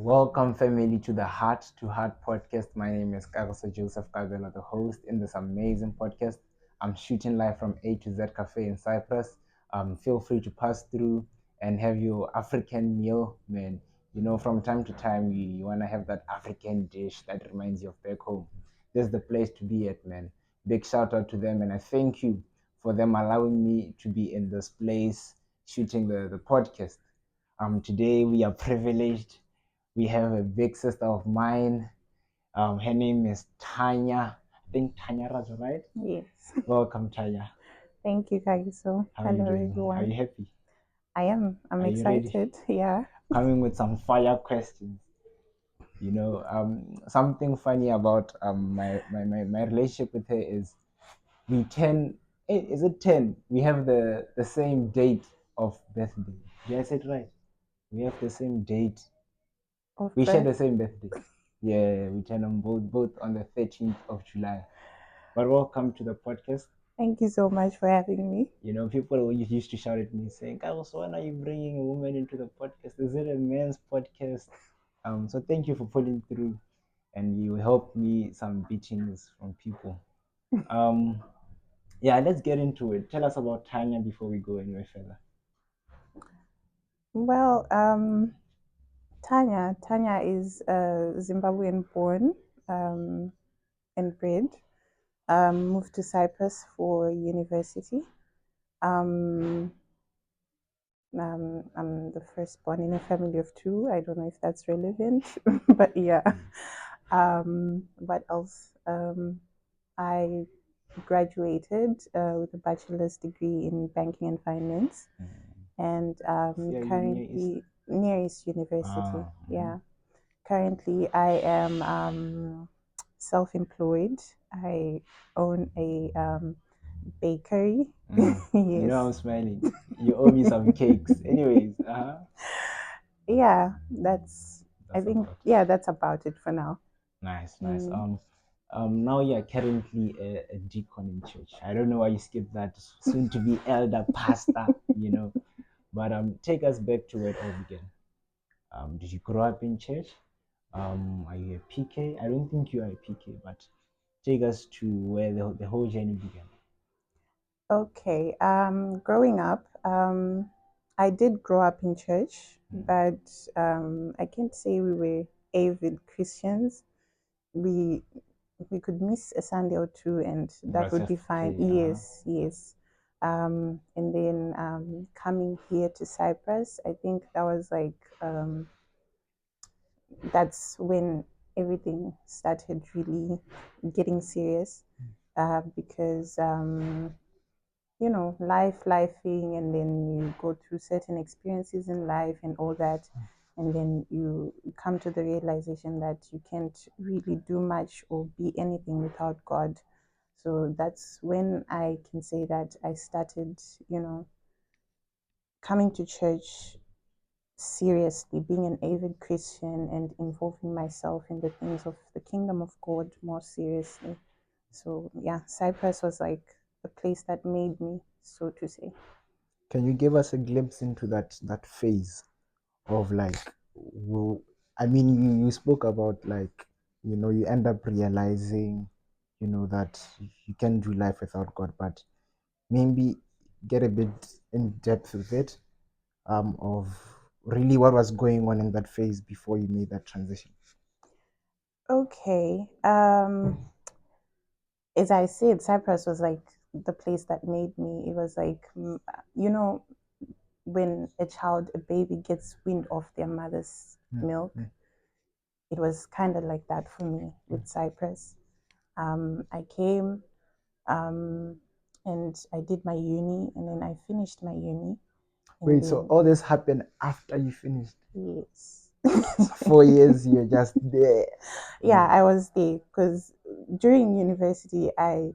Welcome, family, to the Heart to Heart podcast. My name is Kagoso Joseph Kagwela, the host in this amazing podcast. I'm shooting live from A to Z Cafe in Cyprus. Feel free to pass through and have your African meal, man. From time to time, you want to have that African dish that reminds you of back home. This is the place to be at, man. Big shout out to them, and I thank you for them allowing me to be in this place shooting the podcast. Today, we are privileged. We have a big sister of mine. Her name is Tanya. I think Tanyaradzwa, right? Yes. Welcome, Tanya. Thank you, Kagiso. How are you Hello, doing? Are everyone. you happy? I am. I'm Are you ready? excited. Yeah. Coming with some fire questions. Something funny about my relationship with her is we 10, is it 10? We have the same date of birthday. Did I say it right? We have the same date. Of We share birth. the same birthday. Yeah, we turn on both on the 13th of July. But welcome to the podcast. Thank you so much for having me. People used to shout at me saying, Carlos, when are you bringing a woman into the podcast? Is it a men's podcast? So thank you for pulling through, and you helped me some beatings from people. Um, yeah, let's get into it. Tell us about Tanya before we go anywhere further. Well, Tanya is Zimbabwean born and bred. Moved to Cyprus for university. Um, I'm the firstborn in a family of two. I don't know if that's relevant, but yeah. What else? I graduated with a bachelor's degree in banking and finance, and Yeah, you near East. currently near East University. Ah, Yeah, currently I am self-employed. I own a bakery. You know Yes. I'm smiling. You owe me some cakes. Anyways, Yeah, that's. I that's think about it. yeah, that's about it for now. Nice. Mm. Now you're currently a deacon in church. I don't know why you skipped that. Soon to be elder pastor. But take us back to where it all began. Did you grow up in church? Are you a PK? I don't think you are a PK, but take us to where the whole journey began. Okay. Growing up, I did grow up in church, but I can't say we were avid Christians. We we could miss a Sunday or two, and that But would just be fine. play. Yes, yes. And then coming here to Cyprus, I think that was like that's when everything started really getting serious because lifing, and then you go through certain experiences in life and all that, and then you come to the realization that you can't really do much or be anything without God. So that's when I can say that I started, coming to church seriously, being an avid Christian and involving myself in the things of the kingdom of God more seriously. So yeah, Cyprus was like the place that made me, so to say. Can you give us a glimpse into that phase of like, I mean, you spoke about like, you end up realizing, that you can do life without God, but maybe get a bit in depth with it, of really what was going on in that phase before you made that transition. Okay. As I said, Cyprus was like the place that made me. It was like, you know, when a child, a baby gets wind of their mother's milk, it was kind of like that for me with Cyprus. I came um, and I did my uni, and then I finished my uni. And Wait, so then, all this happened after you finished? yes. So 4 years, you're just there. Yeah, I was there because during university, I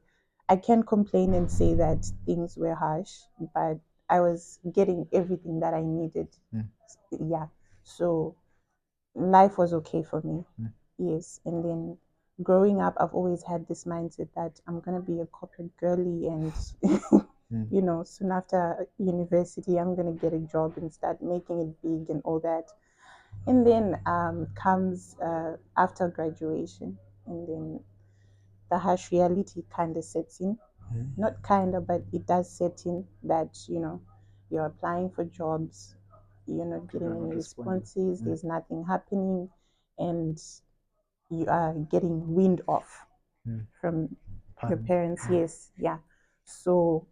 can't complain and say that things were harsh, but I was getting everything that I needed. Mm. Yeah, so life was okay for me. Mm. Yes, and then growing up, I've always had this mindset that I'm gonna be a corporate girly, and soon after university, I'm gonna get a job and start making it big and all that. And then comes after graduation, and then the harsh reality kind of sets in. Not kind of, but it does set in that, you're applying for jobs, you're not People getting are not any responding. responses, there's nothing happening, and you are getting wind off Mm. from your Pun. parents. Yes, yeah. So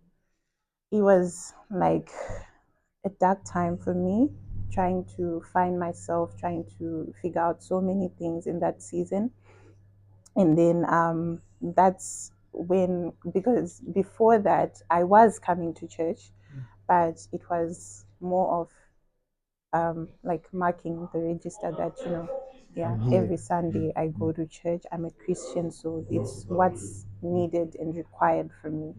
it was like a dark time for me, trying to find myself, trying to figure out so many things in that season. And then that's when, because before that I was coming to church, but it was more of like marking the register that, yeah, I'm here. every Sunday I go to church, I'm a Christian, so it's what's needed and required from me.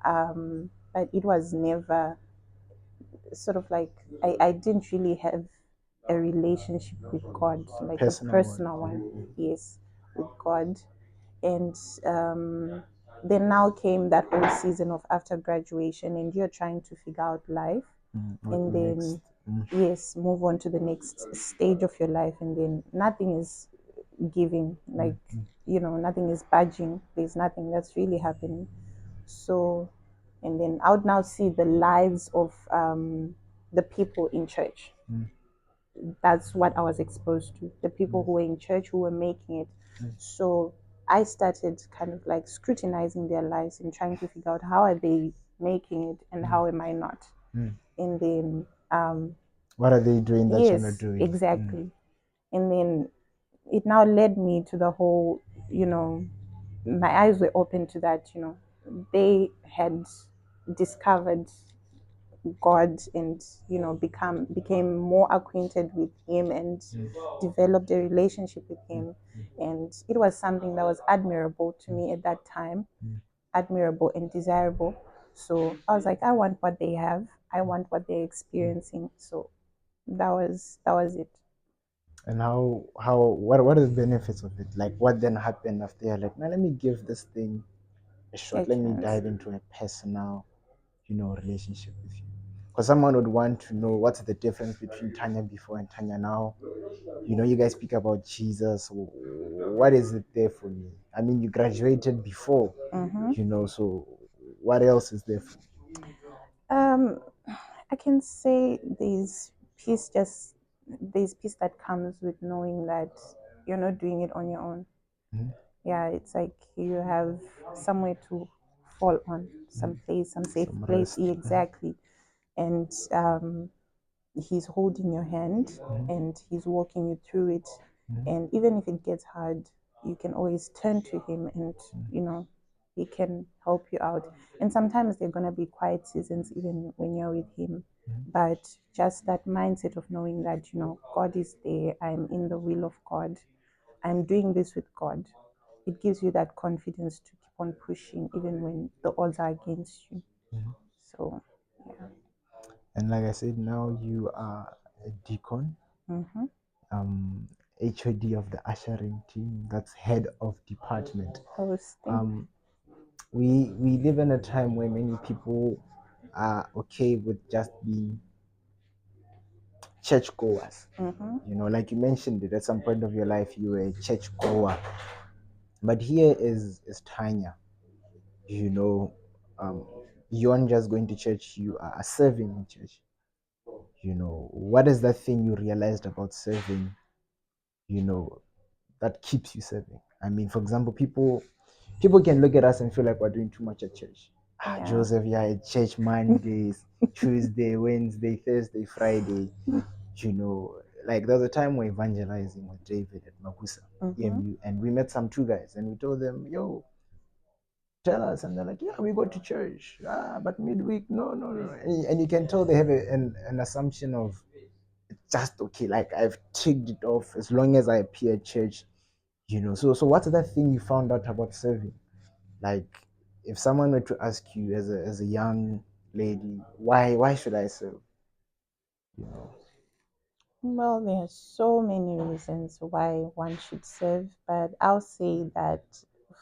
But it was never sort of like, I didn't really have a relationship with God, like a Personal one. personal one, yes, with God. And then now came that whole season of after graduation, and you're trying to figure out life, What and next? then, yes, move on to the next stage of your life, and then nothing is giving, like, nothing is budging, there's nothing that's really happening. So, and then I would now see the lives of the people in church. That's what I was exposed to, the people who were in church who were making it. So I started kind of like scrutinizing their lives and trying to figure out how are they making it and how am I not. And then, What are they doing that you're not yes, doing? exactly. And then it now led me to the whole, my eyes were open to that, they had discovered God, and became more acquainted with him, and developed a relationship with him. And it was something that was admirable to me at that time, admirable and desirable. So I was like, I want what they have, I want what they're experiencing. So that was it. And what are the benefits of it? Like what then happened after you're like, now let me give this thing a A shot. Let me chance. dive into a personal, relationship with you. Because someone would want to know what's the difference between Tanya before and Tanya now. You guys speak about Jesus. What is it there for me? I mean, you graduated before, Mm-hmm. so what else is there for um I can say there's peace that comes with knowing that you're not doing it on your own. me? Yeah, it's like you have somewhere to fall on, some place, some safe Some place. rest. Exactly. And he's holding your hand, and he's walking you through it. And even if it gets hard, you can always turn to him, and he can help you out. And sometimes they're going to be quiet seasons even when you're with him, but just that mindset of knowing that God is there, I'm in the will of God, I'm doing this with God, it gives you that confidence to keep on pushing even when the odds are against you. So, yeah. And like I said, now you are a deacon, Mm-hmm. um, HOD of the ushering team. That's head of department. Hosting. Um, we live in a time where many people are okay with just being churchgoers. Mm-hmm. Like you mentioned it at some point of your life, you were a churchgoer. But here is Tanya. You know, beyond just going to church, you are serving in church. What is that thing you realized about serving? You know, that keeps you serving. I mean, for example, people can look at us and feel like we're doing too much at church. Yeah. Joseph, yeah, at church Mondays, Tuesday, Wednesday, Thursday, Friday. You know, like there was a time we're evangelizing with David at Makusa, Mm-hmm. EMU, and we met some two guys and we told them, yo, tell us. And they're like, yeah, we go to church. But midweek, no, no, no. And you can tell they have an assumption of just okay, like I've ticked it off as long as I appear at church. So what's that thing you found out about serving? Like, if someone were to ask you as a young lady, why should I serve? You know. Well, there are so many reasons why one should serve, but I'll say that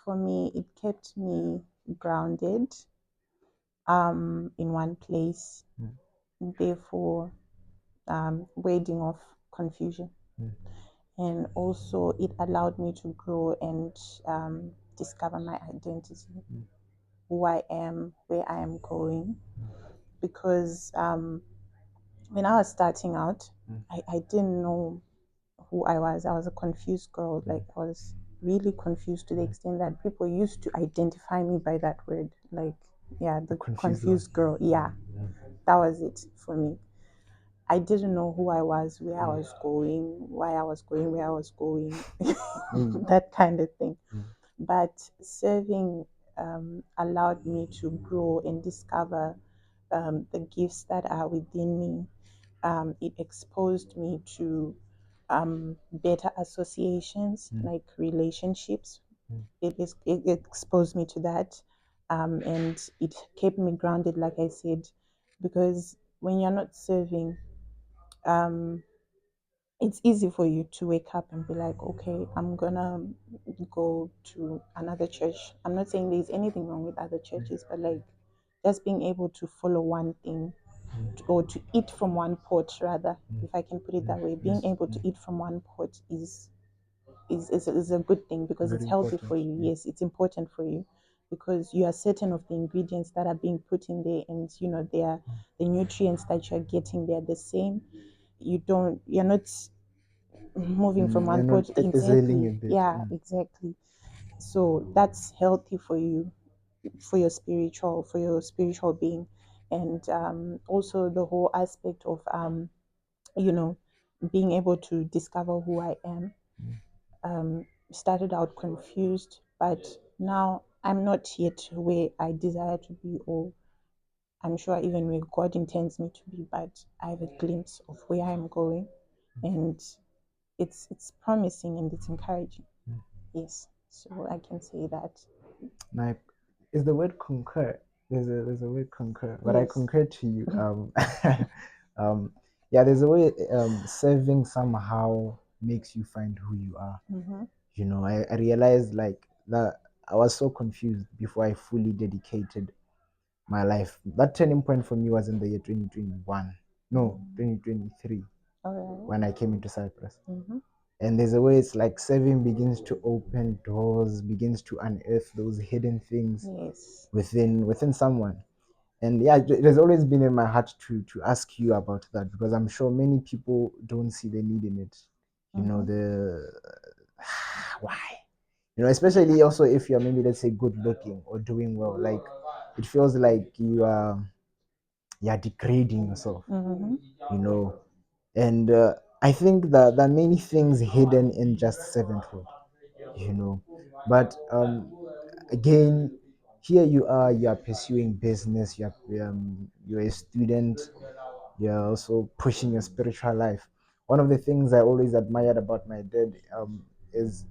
for me, it kept me grounded in one place. Mm. Therefore, warding off confusion. mm, And also, it allowed me to grow and discover my identity, mm, who I am, where I am going. Because when I was starting out, mm, I didn't know who I was. I was a confused girl. mm, Like, I was really confused to the extent that people used to identify me by that word. Like, yeah, the the confused one. confused girl. Yeah, Mm, that was it for me. I didn't know who I was, where I mm, was going, why I was going, where I was going, mm, that kind of thing. mm, But serving allowed me to grow and discover the gifts that are within me. It exposed me to better associations, mm, like relationships. mm, It exposed me to that, and it kept me grounded, like I said, because when you're not serving, um, it's easy for you to wake up and be like, okay, I'm gonna go to another church. I'm not saying there's anything wrong with other churches, but like just being able to follow one thing, or to eat from one pot, rather, mm, if I can put it mm. that way. Being Yes. able to Mm. eat from one pot is a good thing, because it's Very healthy important. for you. Mm. Yes, it's important for you, because you are certain of the ingredients that are being put in there, and they are the nutrients that you're getting, they're the same. You're not moving from You're one not pot. selling a Exactly. bit. Yeah, exactly. So that's healthy for you, for your spiritual being. And also the whole aspect of you know being able to discover who I am. Mm, Started out confused, but now I'm not yet where I desire to be, or I'm sure even where God intends me to be, but I have a glimpse of where I'm going, and it's promising and it's encouraging. mm. Yes, so I can say that. Like, is the word concur? There's a word concur, but I Yes. concur to you. Um, yeah, there's a way. Serving somehow makes you find who you are. Mm-hmm. I realized like that I was so confused before I fully dedicated my life. That turning point for me was in the year 2021. No, 2023, All right. when I came into Cyprus. Mm-hmm. And there's a way it's like serving begins to open doors, begins to unearth those hidden things Yes. within someone. And yeah, it has always been in my heart to ask you about that, because I'm sure many people don't see the need in it. Mm-hmm. The why? Especially also if you're maybe, let's say, good looking or doing well, like it feels like you're degrading yourself, Mm-hmm. you know. And I think that there are many things hidden in just servanthood, you know. But again, here you are pursuing business, you're a student, you're also pushing your spiritual life. One of the things I always admired about my dad is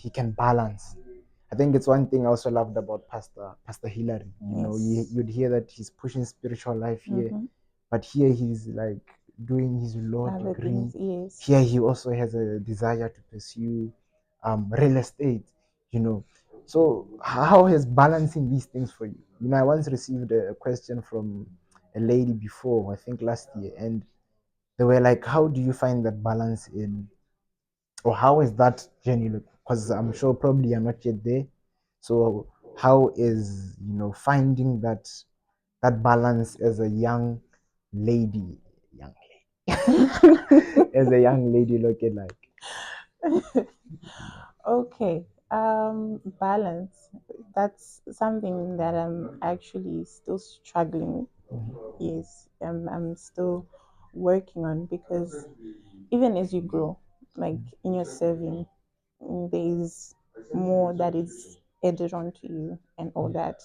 he can balance. I think it's one thing I also loved about Pastor Hillary. Yes. You'd hear that he's pushing spiritual life here, Mm-hmm. but here he's like doing his law Other degree. things, yes. Here he also has a desire to pursue real estate. You know, so how is balancing these things for you? I once received a question from a lady before, I think last year, and they were like, "How do you find that balance in, or how is that journey look?" Because I'm sure probably you're not yet there. So how is finding that balance as a young as a young lady looking like? Okay. Balance. That's something that I'm actually still struggling with. Mhm, Yes, I'm still working on, because even as you grow, like in your serving, there is more that is added onto you and all that.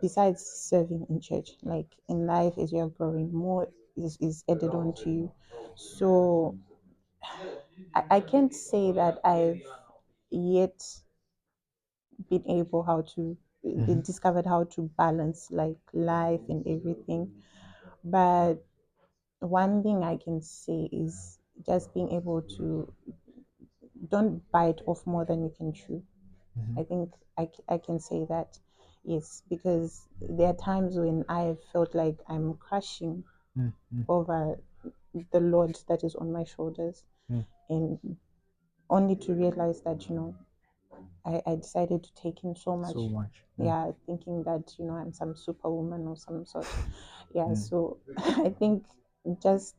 Besides serving in church, like in life, as you're growing, more is added onto you. So I can't say that I've yet been able how to mhm, discovered how to balance like life and everything. But one thing I can say is just being able to don't bite off more than you can chew. mhm, I think I can say that, yes, because there are times when I felt like I'm crushing mhm, mhm, over the load that is on my shoulders, Mm. and only to realize that I decided to take in so much. So much. Yeah, thinking that I'm some superwoman or some sort. Yeah, Mm. so I think just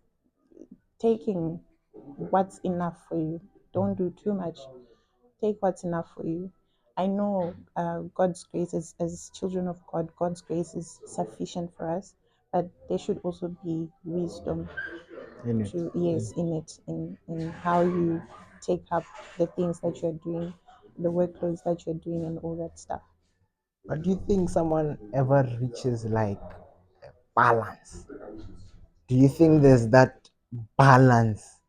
taking what's enough for you. Don't do too much. Take what's enough for you. I know God's grace is, as children of God, God's grace is sufficient for us, but there should also be wisdom In it. to, yes, in it, in how you take up the things that you're doing, the workloads that you're doing, and all that stuff. But do you think someone ever reaches like balance? Do you think there's that balance?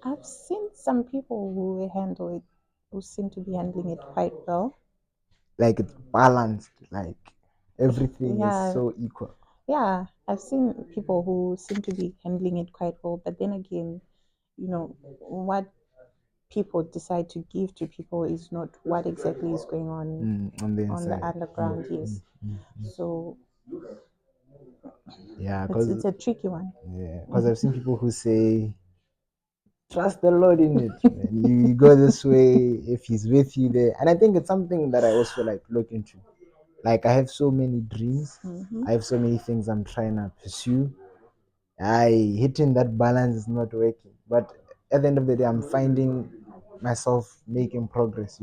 I've seen some people who handle it, who seem to be handling it quite well. Like it's balanced, like everything is Yeah, so equal. yeah, I've seen people who seem to be handling it quite well, but then again, what people decide to give to people is not what exactly is going On the on the inside. underground. Yes, Mm. so Yeah, it's because a tricky one. I've seen people who say trust the Lord in it, man. You go this way if He's with you there, and I think it's something that I also like look into. Like I have so many dreams, Hmm. I have so many things I'm trying to pursue. I hitting that balance is not working, but at the end of the day, I'm finding myself making progress.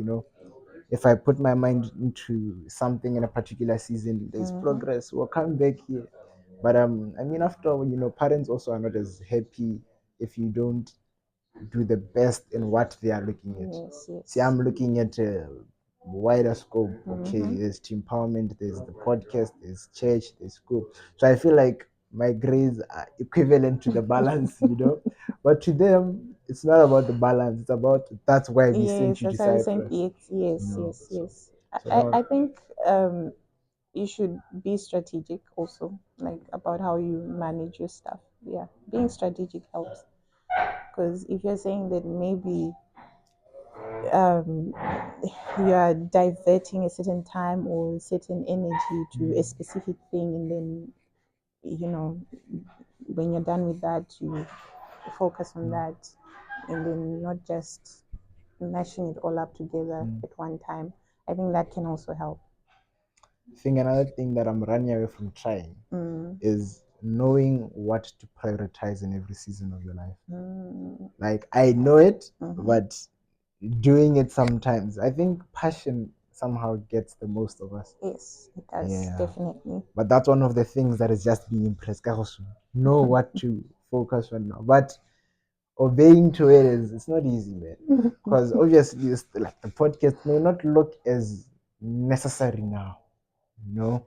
If I put my mind into something in a particular season, there's Hmm. progress. We'll come back here. But I mean, after all, parents also are not as happy if you don't do the best in what they are looking at. Yes, See, yes. I'm looking at a wider scope. Okay, Hmm. there's team empowerment, there's the podcast, there's church, there's school. So I feel like my grades are equivalent to the balance. But to them, it's not about the balance. It's about that's why we Yes, sent you to that's why we sent Cyprus. it. Yes, No, yes, so yes. so I no. think you should be strategic also, like about how you manage your stuff. Yeah, being strategic helps, because if you're saying that maybe um, you are diverting a certain time or certain energy to a specific thing, and then you know when you're done with that, you focus on that, and then not just mashing it all up together Mm. at one time. I think that can also help. I think another thing that I'm running away from trying Mm, is knowing what to prioritize in every season of your life. mm, Like I know it, mm-hmm. but doing it sometimes. I think passion somehow gets the most of us. Yes, it does Yeah. definitely. But that's one of the things that is just being impressed. Know what to focus on now. But obeying to it is it's not easy, man. Because obviously it's like the podcast may not look as necessary now. You know,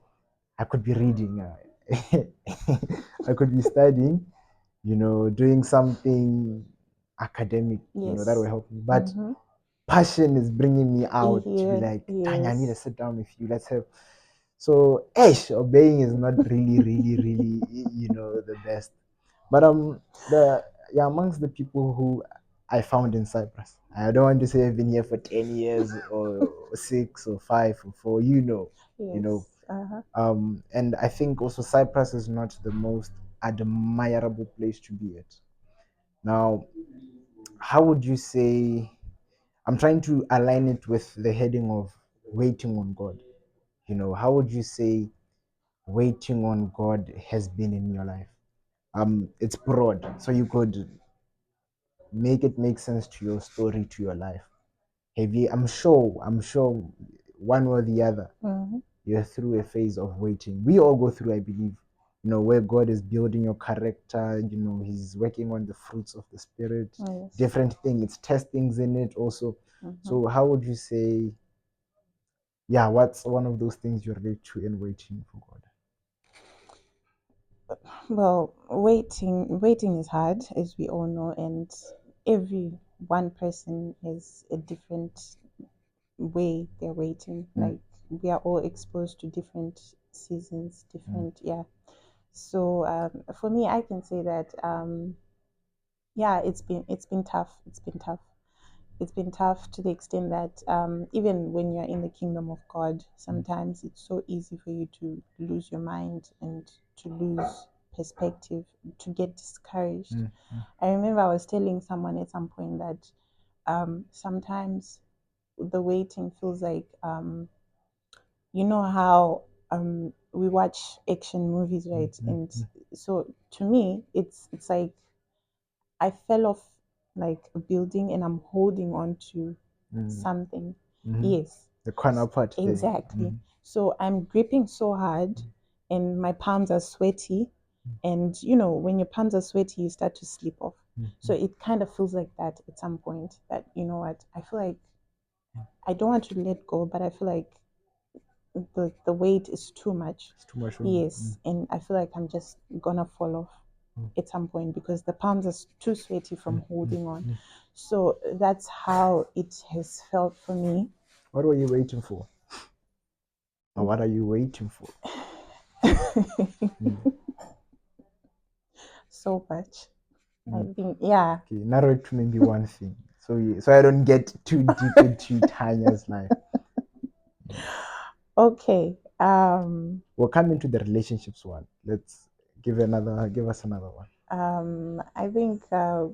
I could be reading. I could be studying, doing something academic, that will Yes. help me. But Mm-hmm. passion is bringing me out to be Here, like, Tanya, I need to yes. sit down with you. Let's have. So, obeying is not really, really, really, the best. But the yeah, amongst the people who I found in Cyprus, I don't want to say I've been here for 10 years or 6 or 5 or 4. You know, Yes. Uh-huh. and I think also Cyprus is not the most admirable place to be at. Now, how would you say? I'm trying to align it with the heading of waiting on God. How would you say waiting on God has been in your life? It's broad, so you could make it make sense to your story, to your life. Have you? I'm sure, one or the other, Mm-hmm. you're through a phase of waiting. We all go through, I believe, where God is building your character, He's working on the fruits of the Spirit, Yes. different things, it's testings in it also. Mm-hmm. So, how would you say, yeah, what's one of those things you relate to in waiting for God? Well, waiting is hard, as we all know, and every one person has a different way they're waiting. Mm, Like we are all exposed to different seasons, mm, different, yeah. So for me, I can say that yeah, it's been tough. It's been tough. It's been tough to the extent that even when you're in the kingdom of God, mm, sometimes it's so easy for you to lose your mind and to lose perspective to get discouraged. Mm. I remember I was telling someone at some point that sometimes the waiting feels like you know how we watch action movies, right? And so to me, it's like I fell off like a building and I'm holding on to something. Yes, The corner part there. exactly. So I'm gripping so hard and my palms are sweaty. And you know, when your palms are sweaty, you start to slip off. So it kind of feels like that at some point that, you know what, I feel like I don't want to let go, but I feel like the weight is too much. It's too much. Yes, and I feel like I'm just gonna fall off at some point because the palms are too sweaty from holding on. So that's how it has felt for me. What were you waiting for? Or what are you waiting for? So much. I think, yeah. Okay, narrow it to maybe one thing. So I don't get too deep into Tanya's life. Okay. We'll come into the relationships one. Let's give us another one. I think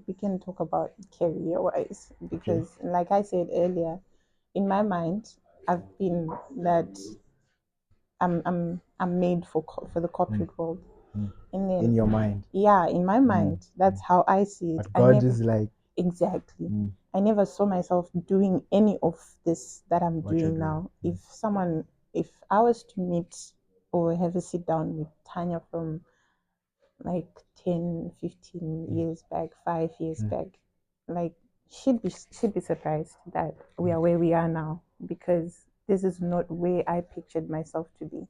we can talk about career wise Okay. because, like I said earlier, in my mind, I've been that I'm made for the corporate world, and then In your mind. yeah, in my mind, that's how I see it. But I God never is like, exactly. I never saw myself doing any of this that I'm what you're doing doing. now. If I was to meet or have a sit down with Tanya from like 10, 15 years back, 5 years back, like she'd be surprised that we are where we are now because this is not where I pictured myself to be.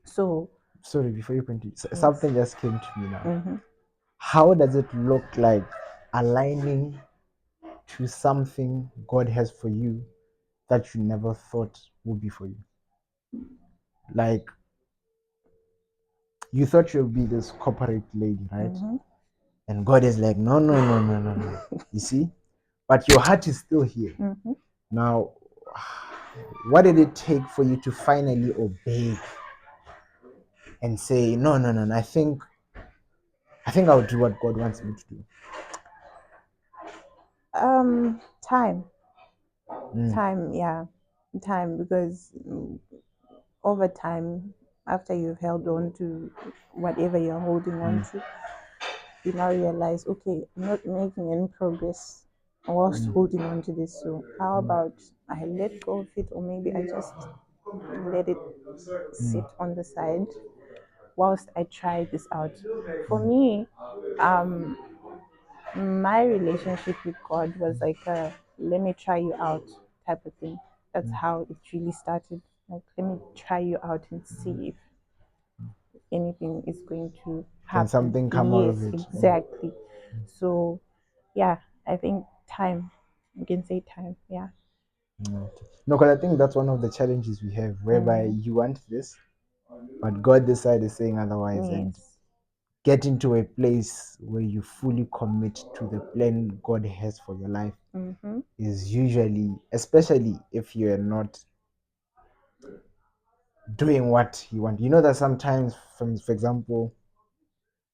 So Sorry, before you continue, yes. something just came to me now. How does it look like aligning to something God has for you that you never thought would be for you? Like, you thought you'll be this corporate lady, right? And God is like, no, no, no, no, no, no. You see? But your heart is still here. Now, what did it take for you to finally obey and say, no, no, no, no, I think I'll do what God wants me to do? Time. Time, yeah. Time, because over time, after you've held on to whatever you're holding on to, you now realize, okay, I'm not making any progress whilst holding on to this. So how about I let go of it, or maybe I just let it sit on the side whilst I try this out. For me, my relationship with God was like a let me try you out type of thing. That's how it really started. Like, let me try you out and see if anything is going to Can happen. something come out of Yes, it? exactly. So, yeah, I think time. You can say time. Yeah. Okay. No, because I think that's one of the challenges we have, whereby you want this, but God decides saying otherwise, and Yes. get into a place where you fully commit to the plan God has for your life is usually, especially if you're not doing what you want. You know that sometimes, for example,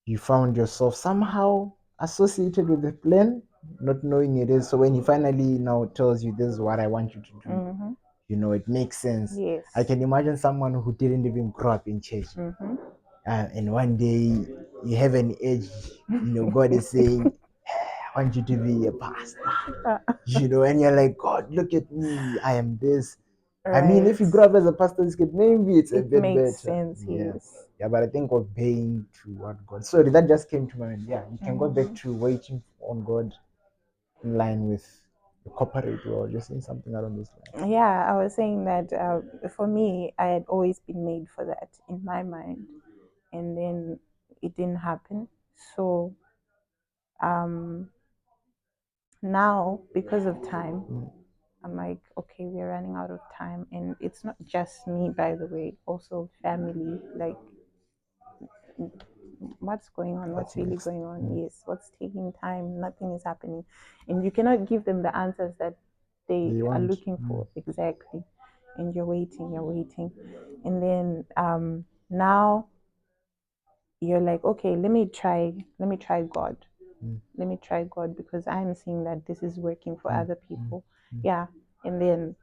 you found yourself somehow associated with the plan, not knowing it is. So when he finally now tells you this is what I want you to do, it makes sense. Yes. I can imagine someone who didn't even grow up in church. And one day you have an edge, God is saying, I want you to be a pastor, and you're like, God, look at me, I am this. I mean, if you grow up as a pastor's kid, maybe it's a It bit makes better. sense. Yeah. Yes. Yeah, but I think obeying to what God. Sorry, that just came to my mind. Yeah, you can go back to waiting on God in line with the corporate world, just saying something along those lines. Yeah, I was saying that for me, I had always been made for that in my mind, and then it didn't happen. So um, now, because of time, I'm like, okay, we're running out of time, and it's not just me, by the way, also family. Like, what's going on? What's really going on? Yes, what's taking time? Nothing is happening, and you cannot give them the answers that they are looking for exactly. And you're waiting, and then now you're like, okay, let me try God. Mm. Let me try God because I'm seeing that this is working for Mm. other Mm. people. Mm. Yeah. And then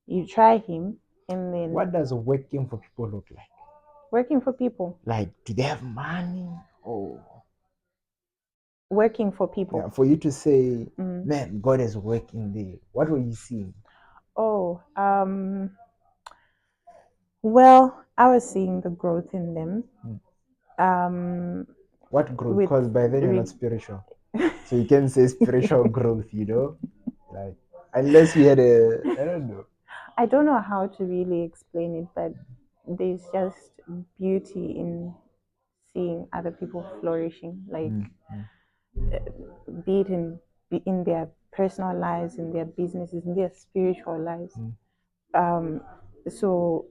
you try him, and then What does working for people look like? working for people. Like, do they have money? Oh, Working for yeah. people. For you to say, Mm. man, God is working there. What were you seeing? Oh, well, I was seeing the growth in them. Mm. Um, What growth? with Because by then you're not spiritual. So you can say spiritual growth, like unless you had I don't know. I don't know how to really explain it, but there's just beauty in seeing other people flourishing, like Mm. Mm. be it in their personal lives, in their businesses, in their spiritual lives. Mm. Um, so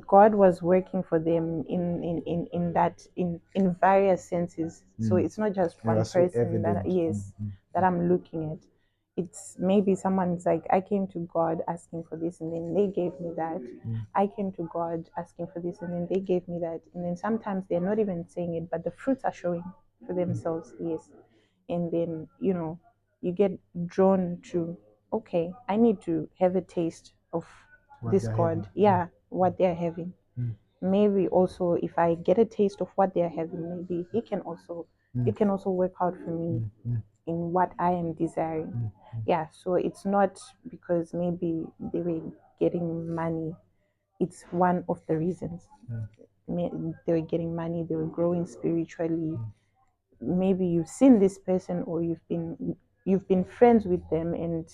God was working for them in that in various senses. So Mm. it's not just It one was so person that evident. Mm. yes Mm. that I'm looking at. It's maybe someone's like, I came to God asking for this and then they gave me that. Mm. I came to God asking for this and then they gave me that. And then sometimes they're not even saying it, but the fruits are showing for themselves, yes. And then, you get drawn to, okay, I need to have a taste of What this they're having. God. Yeah, what they're having. Mm. Maybe also if I get a taste of what they're having, maybe Mm. it can also work out for me Mm. Mm. in what I am desiring. Mm. Yeah, so it's not because maybe they were getting money. It's one of the reasons. Mm. They were getting money, they were growing spiritually. Mm. Maybe you've seen this person or you've been friends with them, and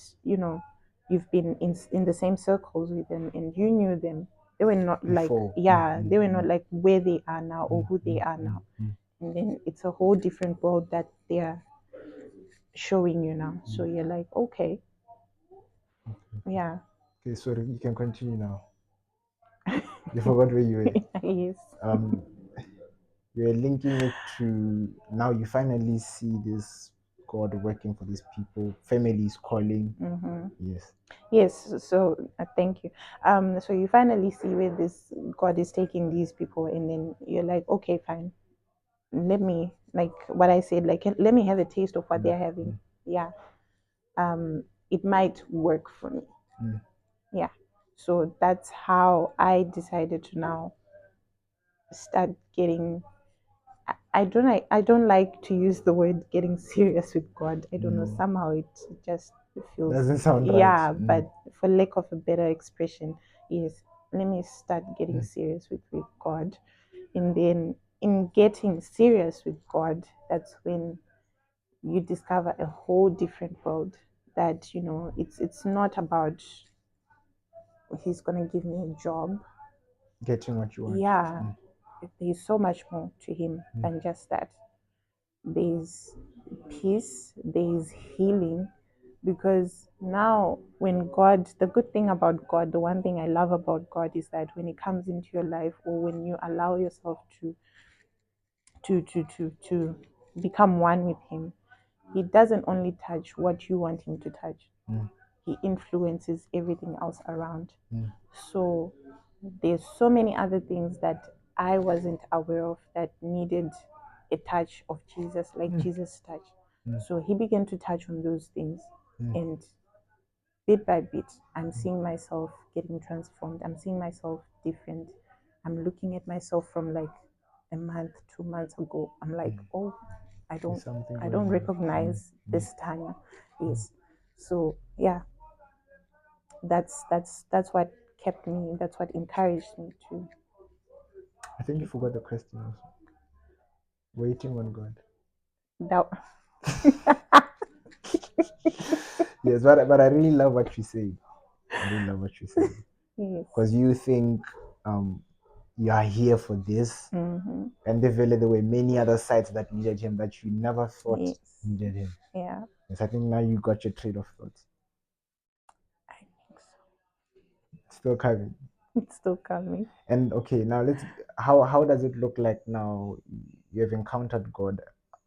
you've been in the same circles with them, and you knew them. They were not like, Before. Mm. yeah, Mm. they were not Mm. like where they are now or Mm. who they Mm. are Mm. now. Mm. And then it's a whole different world that they are showing you now. So you're like, okay, yeah. Okay, sorry, you can continue now. You forgot where you were. Yes. Um, you're linking it to now you finally see this God working for these people, families calling. Mm-hmm. Yes. Yes, so thank you. So you finally see where this God is taking these people, and then you're like, okay, fine. Let me, like what I said, like let me have a taste of what Mm. they're having. Mm. Yeah. It might work for me. Mm. Yeah. So that's how I decided to now start getting. I don't like to use the word getting serious with God. I don't know. Mm. Somehow it just feels, Doesn't sound right. yeah. Mm. But for lack of a better expression, yes. Let me start getting Mm. serious with God, and then in getting serious with God, that's when you discover a whole different world. That it's not about He's gonna give me a job. Getting what you want. Yeah, Mm. there's so much more to Him Mm. than just that. There's peace, there's healing. Because now, when God, the good thing about God, the one thing I love about God is that when He comes into your life, or when you allow yourself to become one with Him, He doesn't only touch what you want Him to touch. Mm. He influences everything else around. Mm. So there's so many other things that I wasn't aware of that needed a touch of Jesus, like Mm. Jesus' touch. Mm. So He began to touch on those things, Mm. and bit by bit, I'm seeing myself getting transformed. I'm seeing myself different. I'm looking at myself from like a month, 2 months ago. I'm like, Mm. oh, I There's don't, something I going don't on. Mm. recognize Mm. this Tanya. Mm. Yes. So yeah, that's what kept me. That's what encouraged me to I think you keep forgot the question also. Waiting on God. that. Yes, but I really love what you say. I really love what you say. Yes. Because you think um, you are here for this, Mm-hmm. and definitely there were many other sites that needed him that you never thought Yes. needed him. Yeah. Yes, I think now you got your trade of thoughts. I think so. Still coming. It's still coming. And okay, now let's. How does it look like now? You have encountered God.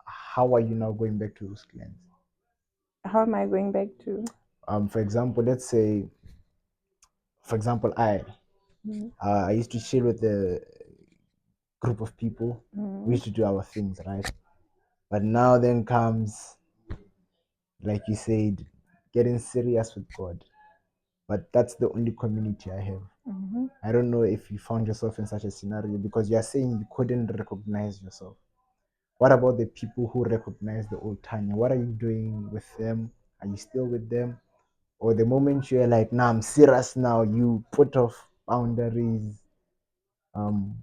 How are you now going back to those clans? How am I going back to? For example, let's say, for example, I Mm. I used to chill with the group of people. We Mm-hmm. used to do our things, right? But now then comes, like you said, getting serious with God. But that's the only community I have. Mm-hmm. I don't know if you found yourself in such a scenario because you are saying you couldn't recognize yourself. What about the people who recognize the old Tanya? What are you doing with them? Are you still with them? Or the moment you're like, nah, I'm serious now, you put off boundaries. Um,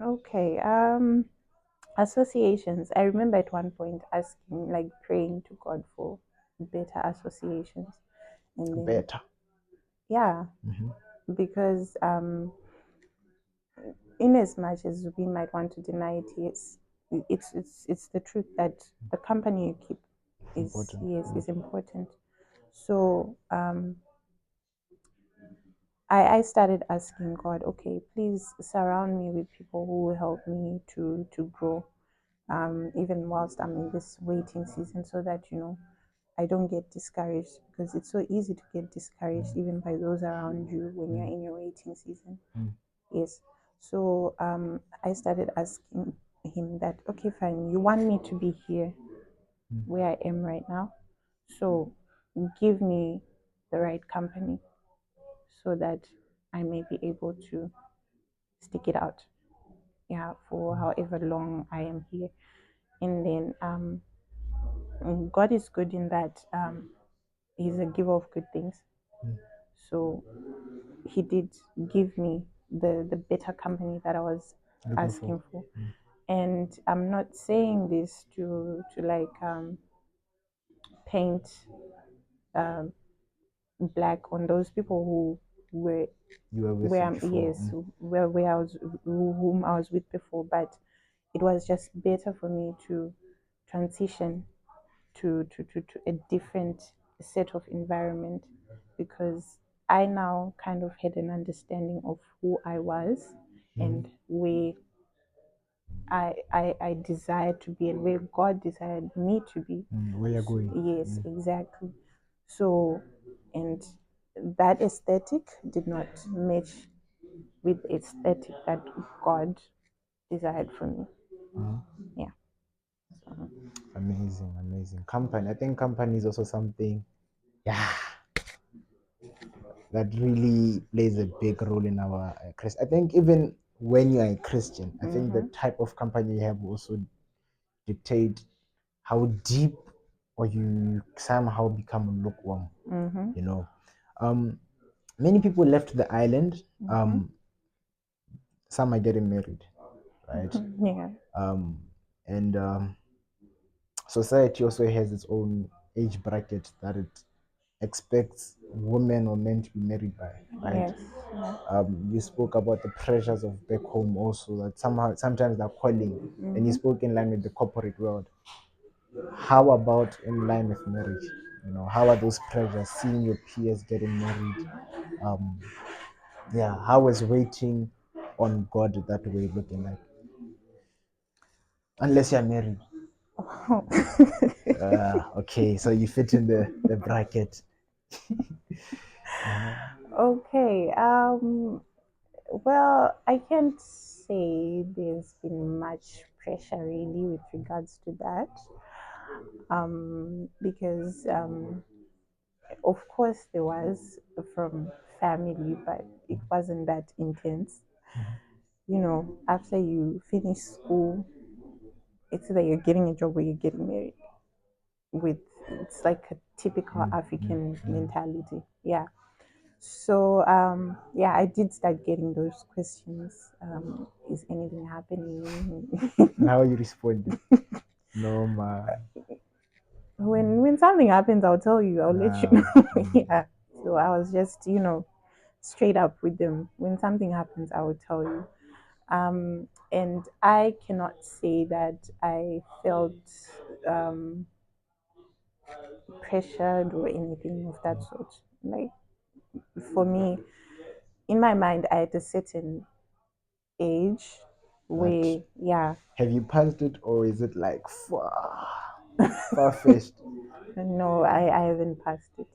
Okay. Associations. I remember at one point asking, like praying to God for better associations. And then, better. yeah, Hmm. because in as much as we might want to deny it, yes, it's the truth that the company you keep is, Important. yes, Mm. is important. So I started asking God, okay, please surround me with people who will help me to grow, even whilst I'm in this waiting season, so that I don't get discouraged, because it's so easy to get discouraged even by those around you when you're in your waiting season. Mm. Yes. So I started asking him that, okay, fine, you want me to be here Mm. where I am right now, so give me the right company so that I may be able to stick it out, yeah, for however long I am here. And then God is good in that He's a giver of good things. Mm. So He did give me the better company that I was Looking for. asking for. Mm. And I'm not saying this to like paint um, black on those people who were You were with where it I'm, before. yes, where I was, whom I was with before, but it was just better for me to transition to a different set of environment, because I now kind of had an understanding of who I was Mm. and where I desired to be and where God desired me to be. Mm. Where you're going. Yes, Mm. exactly. So, and that aesthetic did not match with the aesthetic that God desired for me. Mm. Yeah. So, Amazing, amazing. Company. I think company is also something, yeah, that really plays a big role in our Christ. I think even when you are a Christian, I think the mm-hmm, type of company you have also dictate how deep or you somehow become lukewarm. mm-hmm, You know, um, many people left the island. mm-hmm, Some are getting married, right? yeah. Um, and society also has its own age bracket that it expects women or men to be married by, right? Yes. Yeah. You spoke about the pressures of back home also, that somehow sometimes they're calling, and you Mm-hmm. spoke in line with the corporate world. How about in line with marriage? How are those pressures, seeing your peers getting married? Um, yeah, how is waiting on God that way looking like? Unless you're married. Okay, so you fit in the bracket. uh, Okay. Well, I can't say there's been much pressure really with regards to that. Because of course there was from family, but it wasn't that intense. After you finish school, it's either you're getting a job or you're getting married. With It's like a typical mm, mm, African mm. mentality. Yeah. So yeah, I did start getting those questions. Is anything happening? And how are you responding? No, ma. When something happens, I'll tell you. I'll let you Ah, know. mm, Yeah. So I was just straight up with them. When something happens, I will tell you. And I cannot say that I felt um, pressured or anything of that sort. Like, for me, in my mind, I had a certain age that where, yeah, have you passed it, or is it like far fetched? no, I haven't passed it.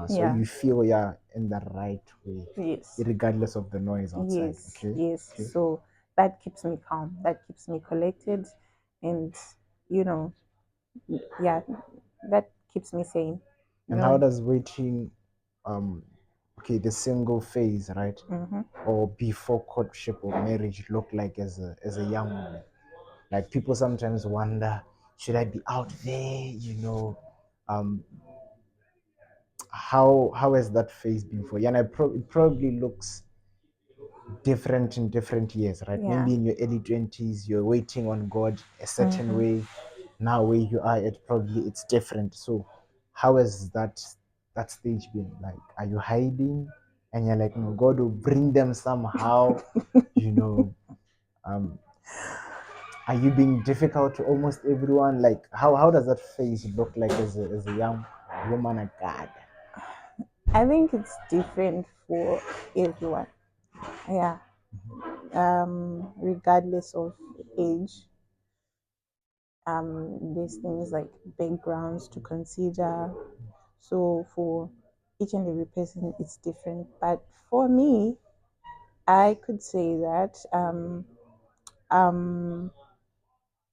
So Yeah, you feel you're in the right way, yes, regardless of the noise outside. yes, Okay, yes. okay. So that keeps me calm, that keeps me collected, and you know, yeah, that keeps me sane. And how No. does waiting, um, okay, the single phase, right, Mm-hmm. or before courtship or marriage look like as a young woman? Like people sometimes wonder, should I be out there? Um, how has that phase been for you? And it probably looks different in different years, right? Yeah. Maybe in your early 20s, you're waiting on God a certain Mm-hmm. way. Now where you are at, probably it's different. So how has that stage been? Like, are you hiding? And you're like, no, God will bring them somehow, you know. Um, are you being difficult to almost everyone? Like, how does that phase look like as a young woman of God? I think it's different for everyone. Yeah. Regardless of age, there's things like backgrounds to consider. So for each and every person, it's different. But for me, I could say that um,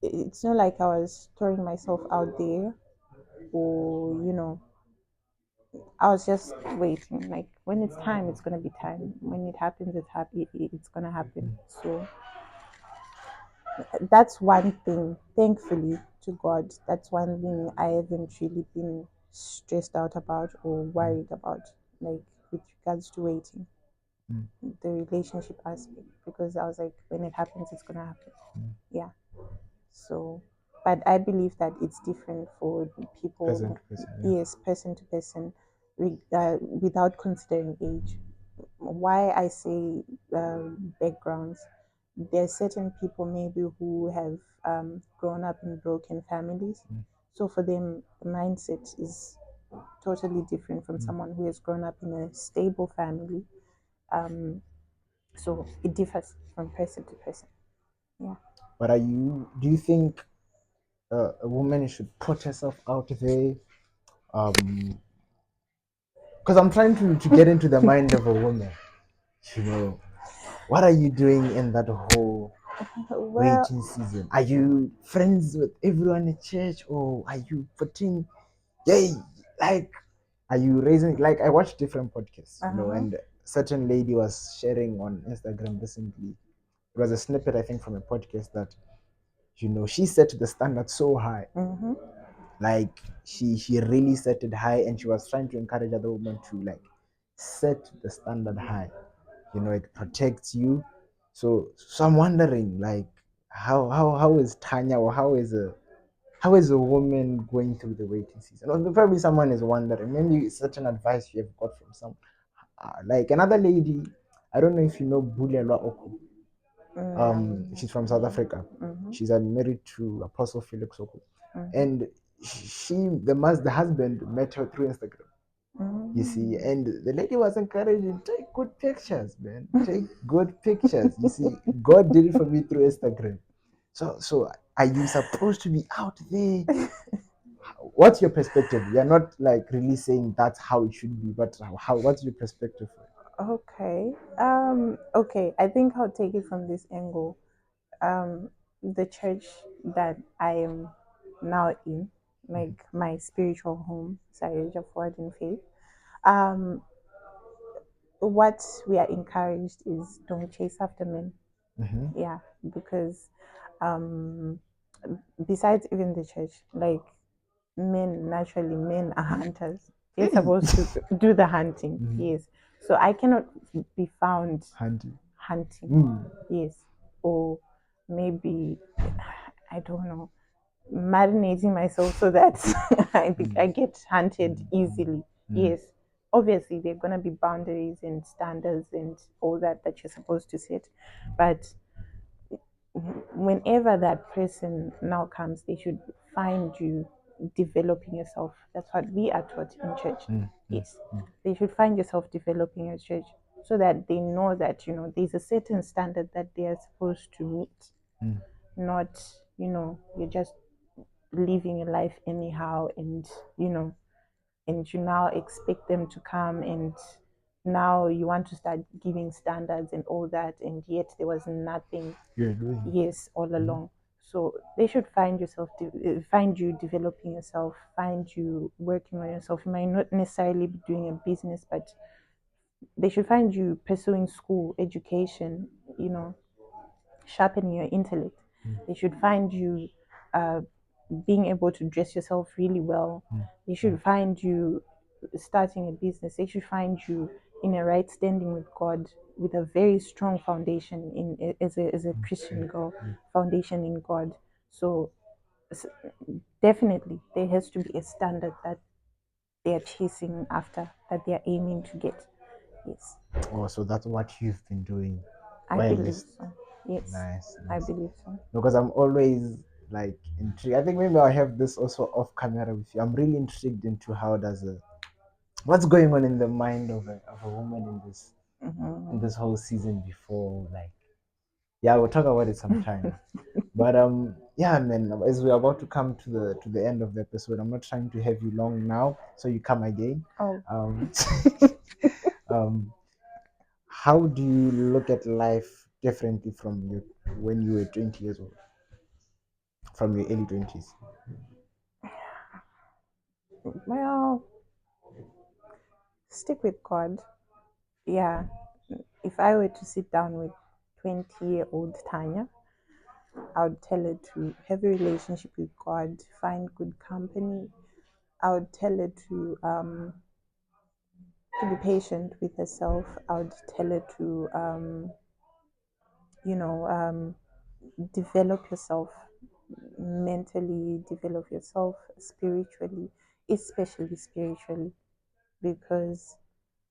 it's not like I was throwing myself out there, or I was just waiting. Like when it's time, it's gonna be time. When it happens, it's gonna happen. So that's one thing. Thankfully to God, that's one thing I haven't really been stressed out about or worried about, like with regards to waiting, Mm, the relationship aspect. Because I was like, when it happens, it's gonna happen. mm. Yeah. So, but I believe that it's different for Person people. to person, yeah. Yes, person to person, without considering age. Why I say backgrounds, there are certain people maybe who have grown up in broken families. Mm, So for them, the mindset is totally different from mm. someone who has grown up in a stable family. Um, so it differs from person to person. Yeah. But do you think a woman should put herself out there? Because I'm trying to get into the mind of a woman. You know, what are you doing in that whole Well, waiting season? Are you friends with everyone in church, or are you putting, yay, like, are you raising? Like, I watched different podcasts, uh-huh. and certain lady was sharing on Instagram recently. It was a snippet, I think, from a podcast that she set the standard so high. Mm-hmm. Like she really set it high, and she was trying to encourage other women to like set the standard high. It protects you. So I'm wondering, like, how is Tanya, or how is a woman going through the waiting season? Or probably someone is wondering, maybe certain advice you have got from some, like another lady. I don't know if you know Bulelwa Oko. Mm, She's from South Africa. mm-hmm. She's married to Apostle Felix Oko, Mm-hmm. and the husband met her through Instagram. You see, Mm. and the lady was encouraging, take good pictures, man. Take good pictures. You see, God did it for me through Instagram. So are you supposed to be out there? What's your perspective? You're not like really saying that's how it should be, but what's your perspective for it? Okay. Okay. I think I'll take it from this angle. The church that I am now in, like my spiritual home, Sarah Forward in Faith. Um, what we are encouraged is don't chase after men. Mm-hmm. Yeah, because um, besides even the church, like men are hunters. They're Hey, supposed to do the hunting. mm-hmm. Yes. So I cannot be found Handy. hunting. Mm. Yes. Or maybe I don't know, marinating myself so that I get hunted easily. Mm. Yes. Obviously, there are gonna be boundaries and standards and all that you're supposed to set, but whenever that person now comes, they should find you developing yourself. That's what we are taught in church. Mm. Mm. Yes. They should find yourself developing your church so that they know that, there's a certain standard that they are supposed to meet. Mm. Not, you're just living your life anyhow and, and you now expect them to come and now you want to start giving standards and all that, and yet there was nothing, You're doing. yes, all along. So they should find you developing yourself, find you working on yourself. You might not necessarily be doing a business, but they should find you pursuing school education, sharpening your intellect. They should find you uh, being able to dress yourself really well. They should find you starting a business. They should find you in a right standing with God, with a very strong foundation as a Christian girl, foundation in God. So s- definitely there has to be a standard that they are chasing after, that they are aiming to get. Yes, Oh, so that's what you've been doing. I Well, believe this so. Yes, nice, I nice. believe so. Because I'm always like intrigued. I think maybe I'll have this also off camera with you. I'm really intrigued into how does a what's going on in the mind of a woman in Hmm. this whole season before, like, yeah, we'll talk about it sometime. But yeah, man, as we're about to come to the end of the episode, I'm not trying to have you long now, so you come again. Oh, um um how do you look at life differently from you when you were 20 years old, from your early 20s? well, stick with God. Yeah, if I were to sit down with 20-year-old Tanya, I would tell her to have a relationship with God, find good company. I would tell her to be patient with herself. I would tell her to you know um, develop yourself mentally, develop yourself spiritually, especially spiritually, because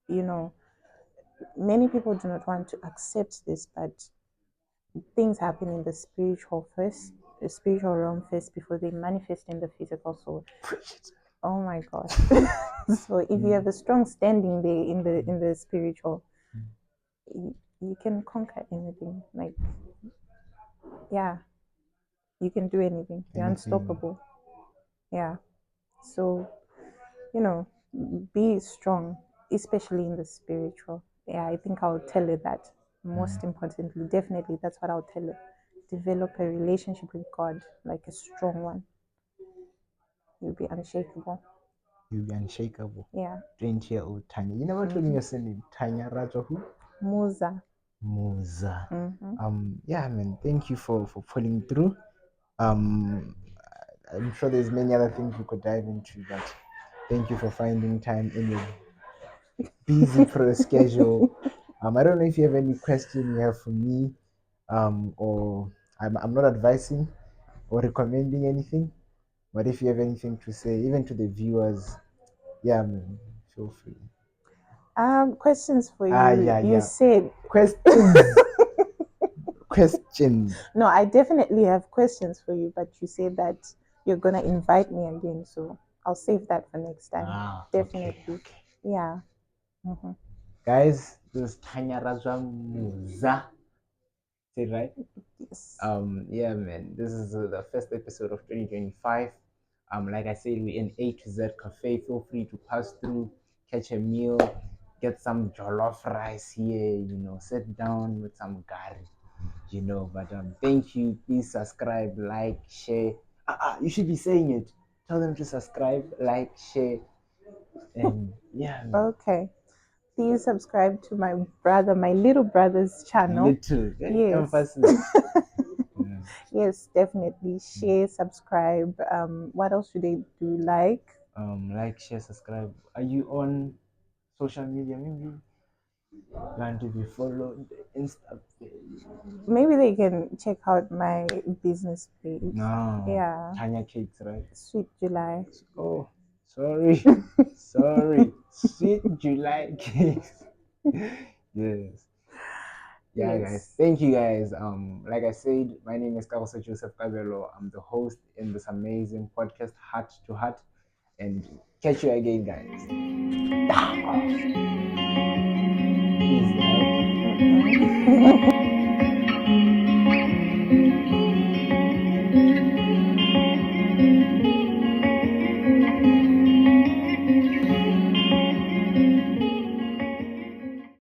you know many people do not want to accept this, but things happen in the spiritual first, the spiritual realm first, before they manifest in the physical. So, oh my gosh. So if you have a strong standing there in the spiritual, you can conquer anything. Like, yeah, you can do anything. You're Anything. unstoppable. Yeah. So, you know, be strong, especially in the spiritual. Yeah, I think I'll tell her that. Most importantly, definitely, that's what I'll tell her. Develop a relationship with God, like a strong one. You'll be unshakable. You'll be unshakable. Yeah. 20-year-old Tanya. You never told me Mm-hmm. your surname. Tanyaradzwa who? Musa. Musa. Mm-hmm. Yeah, man. Thank you for pulling through. Um, I'm sure there's many other things we could dive into, but thank you for finding time in your busy pro schedule. I don't know if you have any question you have for me, or I'm not advising or recommending anything, but if you have anything to say, even to the viewers, yeah, man, feel free. Questions for Ah, you. yeah, You yeah. said Questions, questions. no. I definitely have questions for you, but you said that you're gonna invite me again, so I'll save that for next time. Ah, okay, Definitely. okay. Yeah. Mm-hmm. Guys, this is Tanyaradzwa Muza. Say it right? Yes. Yeah, man, this is the first episode of 2025. Like I said, we're in A to Z Cafe. Feel free to pass through, catch a meal, get some jollof rice here, sit down with some curry, But thank you. Please subscribe, like, share. You should be saying it. Tell them to subscribe, like, share, and yeah, man. Okay. Please subscribe to my brother, my little brother's channel. Little Yes. emphasis. Yeah. Yes, definitely. Share, subscribe. What else should they do? Like, Like, share, subscribe. Are you on social media? Maybe you want to be followed Insta page. maybe they can check out my business page. No, Yeah, Tanya Cakes, right? Sweet July. Oh, sorry, sorry. Sweet July Cakes. Yes. Yeah, guys. Yes. Thank you, guys. Like I said, my name is Kausa Joseph Kabelo. I'm the host in this amazing podcast, Heart to Heart, and catch you again, guys. Easy, right?